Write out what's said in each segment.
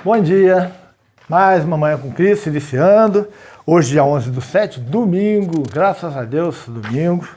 Bom dia, mais uma Manhã com Cristo iniciando, hoje dia 11/7, domingo, graças a Deus, domingo.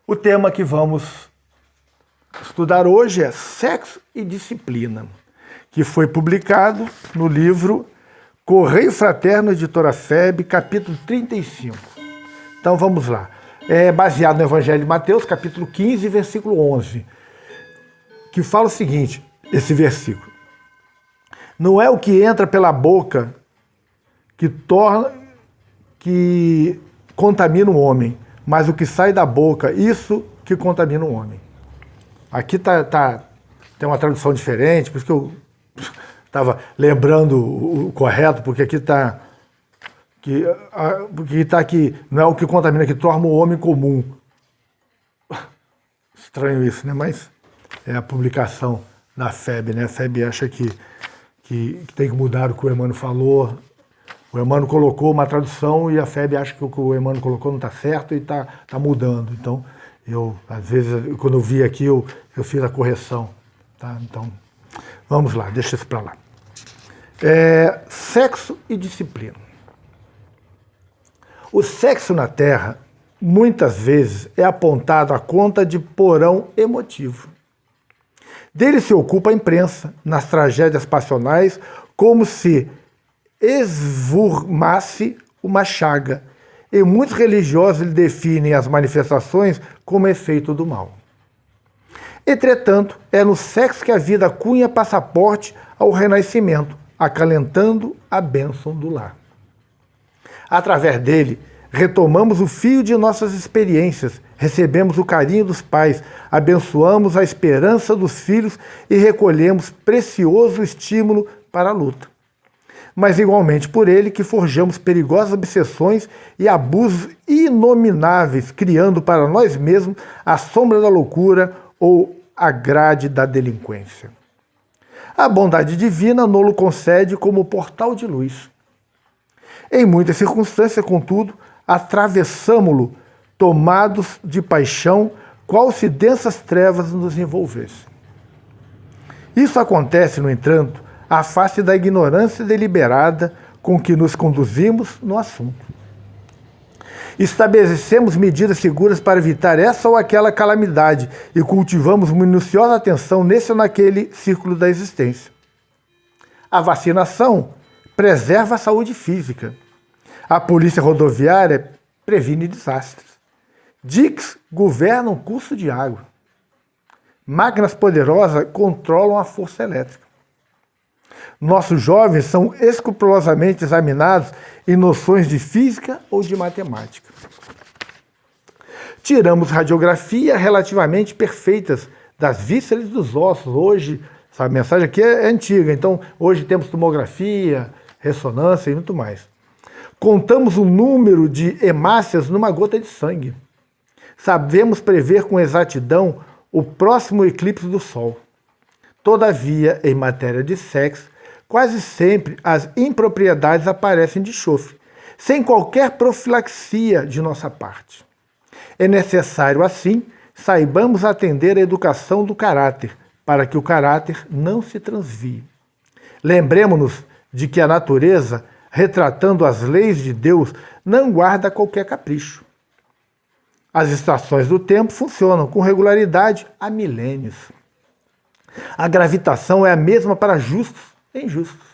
O tema que vamos estudar hoje é Sexo e Disciplina, que foi publicado no livro Correio Fraterno, editora FEB, capítulo 35. Então vamos lá, é baseado no Evangelho de Mateus, capítulo 15, versículo 11, que fala o seguinte, esse versículo: não é o que entra pela boca que contamina o homem, mas o que sai da boca, isso que contamina o homem. Aqui tem uma tradução diferente, por isso que eu estava lembrando o correto, porque aqui está que não é o que contamina, que torna o homem comum. Estranho isso, né? Mas é a publicação da FEB, né? A FEB acha que tem que mudar o que o Emmanuel falou. O Emmanuel colocou uma tradução e a FEB acha que o que o Emmanuel colocou não está certo e está mudando. Então, às vezes, quando eu vi aqui, eu fiz a correção. Tá? Então, vamos lá, deixa isso para lá. Sexo e disciplina. O sexo na Terra, muitas vezes, é apontado à conta de porão emotivo. Dele se ocupa a imprensa, nas tragédias passionais, como se esvurmasse uma chaga. E muitos religiosos lhe definem as manifestações como efeito do mal. Entretanto, é no sexo que a vida cunha passaporte ao renascimento, acalentando a bênção do lar. Através dele, retomamos o fio de nossas experiências, recebemos o carinho dos pais, abençoamos a esperança dos filhos e recolhemos precioso estímulo para a luta. Mas igualmente por ele que forjamos perigosas obsessões e abusos inomináveis, criando para nós mesmos a sombra da loucura ou a grade da delinquência. A bondade divina nos concede como portal de luz. Em muitas circunstâncias, contudo, atravessamo-lo, tomados de paixão, qual se densas trevas nos envolvessem. Isso acontece, no entanto, à face da ignorância deliberada com que nos conduzimos no assunto. Estabelecemos medidas seguras para evitar essa ou aquela calamidade e cultivamos minuciosa atenção nesse ou naquele círculo da existência. A vacinação preserva a saúde física. A polícia rodoviária previne desastres. Diques governam o curso de água. Máquinas poderosas controlam a força elétrica. Nossos jovens são escrupulosamente examinados em noções de física ou de matemática. Tiramos radiografia relativamente perfeitas das vísceras e dos ossos. Hoje, essa mensagem aqui é antiga, então hoje temos tomografia, ressonância e muito mais. Contamos o número de hemácias numa gota de sangue. Sabemos prever com exatidão o próximo eclipse do Sol. Todavia, em matéria de sexo, quase sempre as impropriedades aparecem de chofre, sem qualquer profilaxia de nossa parte. É necessário, assim, saibamos atender à educação do caráter, para que o caráter não se transvie. Lembremos-nos de que a natureza, retratando as leis de Deus, não guarda qualquer capricho. As estações do tempo funcionam com regularidade há milênios. A gravitação é a mesma para justos e injustos.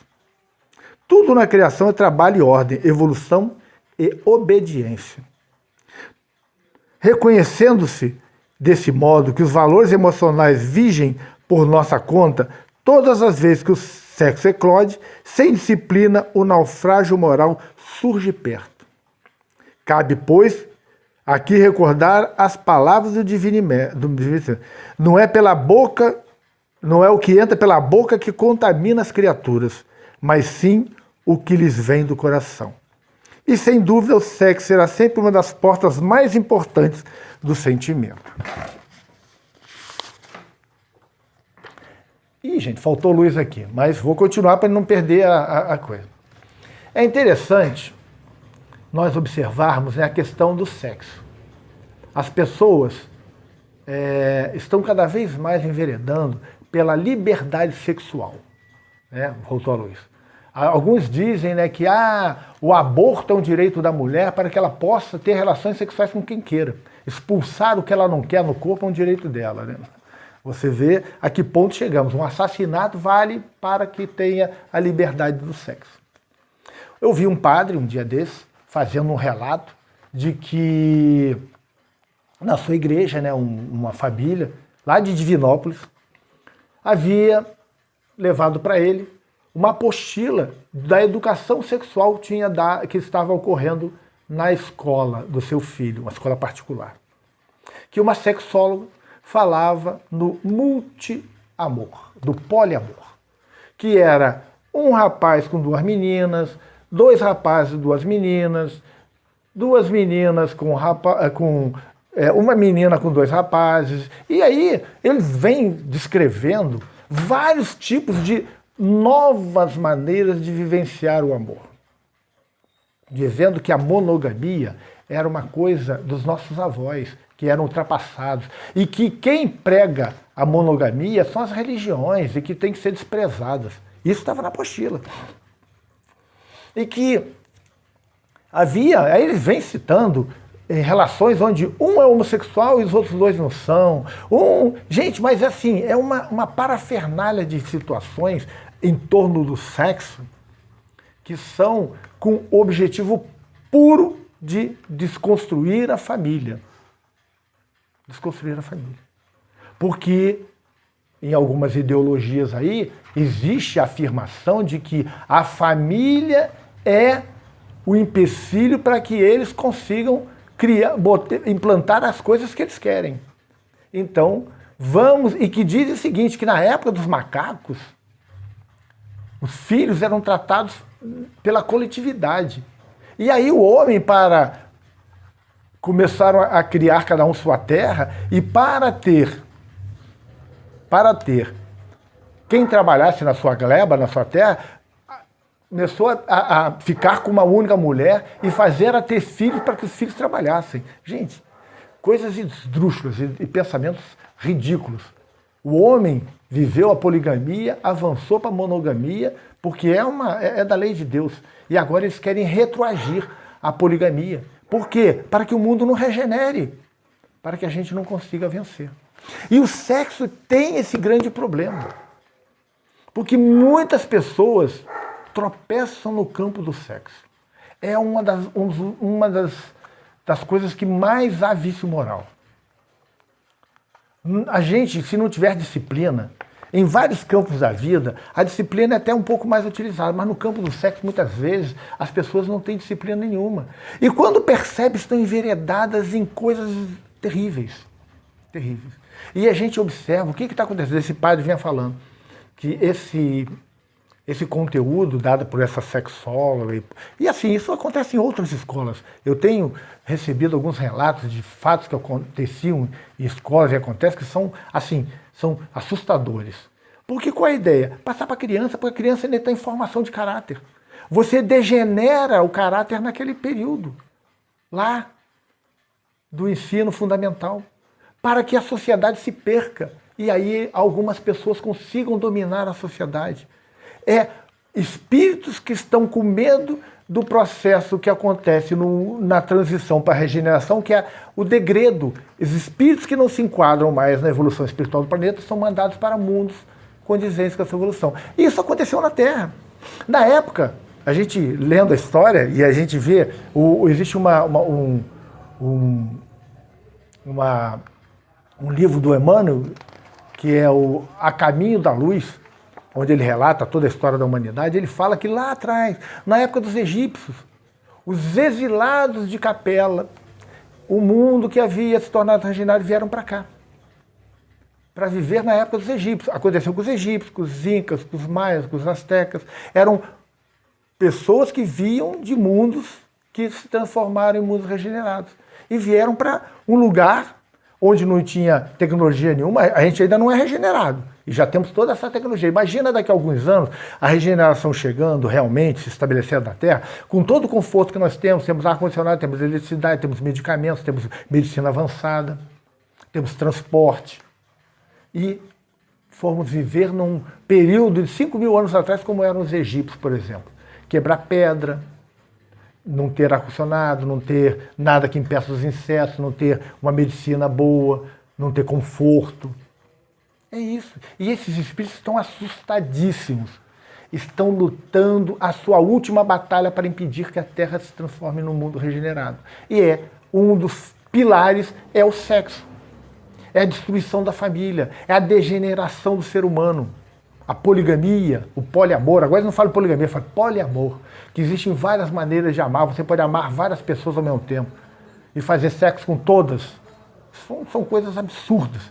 Tudo na criação é trabalho e ordem, evolução e obediência. Reconhecendo-se desse modo que os valores emocionais vigem por nossa conta, todas as vezes que o sexo eclode, sem disciplina, o naufrágio moral surge perto. Cabe, pois, aqui recordar as palavras do Divino Mestre. Não é o que entra pela boca que contamina as criaturas, mas sim o que lhes vem do coração. E sem dúvida o sexo será sempre uma das portas mais importantes do sentimento. Ih, gente, faltou luz aqui, mas vou continuar para não perder a coisa. É interessante nós observarmos a questão do sexo. As pessoas estão cada vez mais enveredando pela liberdade sexual. né, voltou à luz. Alguns dizem, né, que o aborto é um direito da mulher para que ela possa ter relações sexuais com quem queira. Expulsar o que ela não quer no corpo é um direito dela. Né? Você vê a que ponto chegamos. Um assassinato vale para que tenha a liberdade do sexo. Eu vi um padre, um dia desses, fazendo um relato de que na sua igreja, né, uma família lá de Divinópolis havia levado para ele uma apostila da educação sexual que estava ocorrendo na escola do seu filho, uma escola particular. Que uma sexóloga falava no multi-amor, do poliamor, que era um rapaz com 2 meninas, 2 rapazes e 2 meninas, 2 meninas uma menina com 2 rapazes. E aí eles vêm descrevendo vários tipos de novas maneiras de vivenciar o amor, dizendo que a monogamia era uma coisa dos nossos avós, que eram ultrapassados, e que quem prega a monogamia são as religiões e que tem que ser desprezadas. Isso estava na apostila. E que aí eles vêm citando relações onde um é homossexual e os outros 2 não são. Gente, mas assim, é uma parafernália de situações em torno do sexo que são com o objetivo puro de desconstruir a família. Desconstruir a família. Porque em algumas ideologias aí existe a afirmação de que a família é o empecilho para que eles consigam implantar as coisas que eles querem. Então, e que diz o seguinte, que na época dos macacos, os filhos eram tratados pela coletividade. E aí o homem, começaram a criar cada um sua terra, e para ter quem trabalhasse na sua gleba, na sua terra, começou a ficar com uma única mulher e fazer ela ter filhos para que os filhos trabalhassem. Gente, coisas esdrúxulas e pensamentos ridículos. O homem viveu a poligamia, avançou para a monogamia, porque é da lei de Deus. E agora eles querem retroagir a poligamia. Por quê? Para que o mundo não regenere, para que a gente não consiga vencer. E o sexo tem esse grande problema, porque muitas pessoas tropeçam no campo do sexo. É uma das coisas que mais há vício moral. A gente, se não tiver disciplina, em vários campos da vida, a disciplina é até um pouco mais utilizada, mas no campo do sexo, muitas vezes, as pessoas não têm disciplina nenhuma. E quando percebem, estão enveredadas em coisas terríveis. Terríveis. E a gente observa o que está acontecendo. Esse padre vinha falando que esse conteúdo dado por essa sexóloga, e assim, isso acontece em outras escolas. Eu tenho recebido alguns relatos de fatos que aconteciam em escolas e acontecem que são, assim, são assustadores. Porque qual é a ideia? Passar para a criança, porque a criança ainda tem formação de caráter. Você degenera o caráter naquele período, lá do ensino fundamental, para que a sociedade se perca. E aí algumas pessoas consigam dominar a sociedade. Espíritos que estão com medo do processo que acontece na transição para a regeneração, que é o degredo. Os espíritos que não se enquadram mais na evolução espiritual do planeta são mandados para mundos condizentes com essa evolução. E isso aconteceu na Terra. Na época, a gente lendo a história e a gente vê, existe um livro do Emmanuel, que é A Caminho da Luz, onde ele relata toda a história da humanidade. Ele fala que lá atrás, na época dos egípcios, os exilados de Capela, o mundo que havia se tornado regenerado, vieram para cá, para viver na época dos egípcios. Aconteceu com os egípcios, com os incas, com os maias, com os astecas. Eram pessoas que viam de mundos que se transformaram em mundos regenerados. E vieram para um lugar onde não tinha tecnologia nenhuma. A gente ainda não é regenerado. E já temos toda essa tecnologia. Imagina daqui a alguns anos a regeneração chegando, realmente se estabelecendo na Terra, com todo o conforto que nós temos ar-condicionado, temos eletricidade, temos medicamentos, temos medicina avançada, temos transporte. E formos viver num período de 5.000 anos atrás, como eram os egípcios, por exemplo. Quebrar pedra, não ter ar-condicionado, não ter nada que impeça os insetos, não ter uma medicina boa, não ter conforto. É isso. E esses espíritos estão assustadíssimos. Estão lutando a sua última batalha para impedir que a Terra se transforme num mundo regenerado. E um dos pilares é o sexo. É a destruição da família, é a degeneração do ser humano. A poligamia, o poliamor, agora eu não falo poligamia, eu falo poliamor, que existem várias maneiras de amar, você pode amar várias pessoas ao mesmo tempo e fazer sexo com todas. São coisas absurdas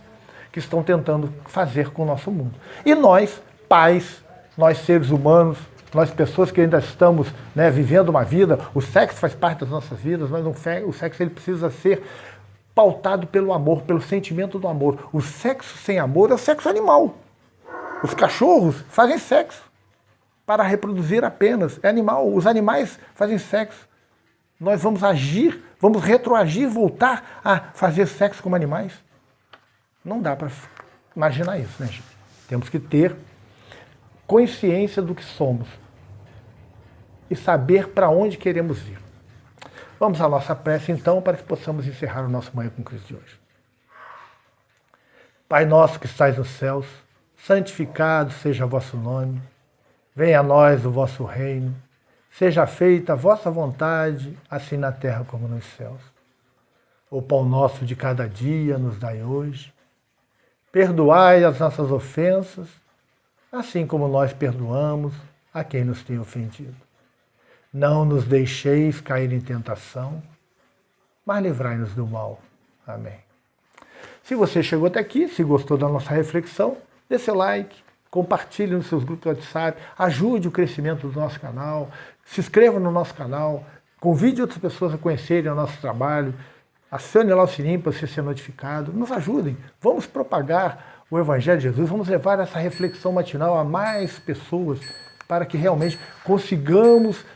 que estão tentando fazer com o nosso mundo. E nós, pais, nós seres humanos, nós pessoas que ainda estamos, né, vivendo uma vida, o sexo faz parte das nossas vidas, mas o sexo ele precisa ser pautado pelo amor, pelo sentimento do amor. O sexo sem amor é o sexo animal. Os cachorros fazem sexo para reproduzir apenas. É animal. Os animais fazem sexo. Nós vamos agir, vamos retroagir, voltar a fazer sexo como animais. Não dá para imaginar isso, né, gente? Temos que ter consciência do que somos e saber para onde queremos ir. Vamos à nossa prece, então, para que possamos encerrar o nosso Manhã com Cristo de hoje. Pai nosso que estais nos céus, santificado seja o vosso nome, venha a nós o vosso reino, seja feita a vossa vontade, assim na terra como nos céus. O pão nosso de cada dia nos dai hoje, perdoai as nossas ofensas, assim como nós perdoamos a quem nos tem ofendido. Não nos deixeis cair em tentação, mas livrai-nos do mal. Amém. Se você chegou até aqui, se gostou da nossa reflexão, dê seu like, compartilhe nos seus grupos de WhatsApp, ajude o crescimento do nosso canal, se inscreva no nosso canal, convide outras pessoas a conhecerem o nosso trabalho, acione lá o sininho para você ser notificado, nos ajudem, vamos propagar o Evangelho de Jesus, vamos levar essa reflexão matinal a mais pessoas para que realmente consigamos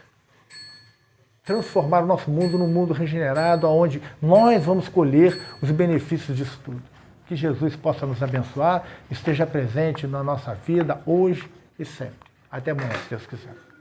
transformar o nosso mundo num mundo regenerado, onde nós vamos colher os benefícios disso tudo. Que Jesus possa nos abençoar, esteja presente na nossa vida, hoje e sempre. Até amanhã, se Deus quiser.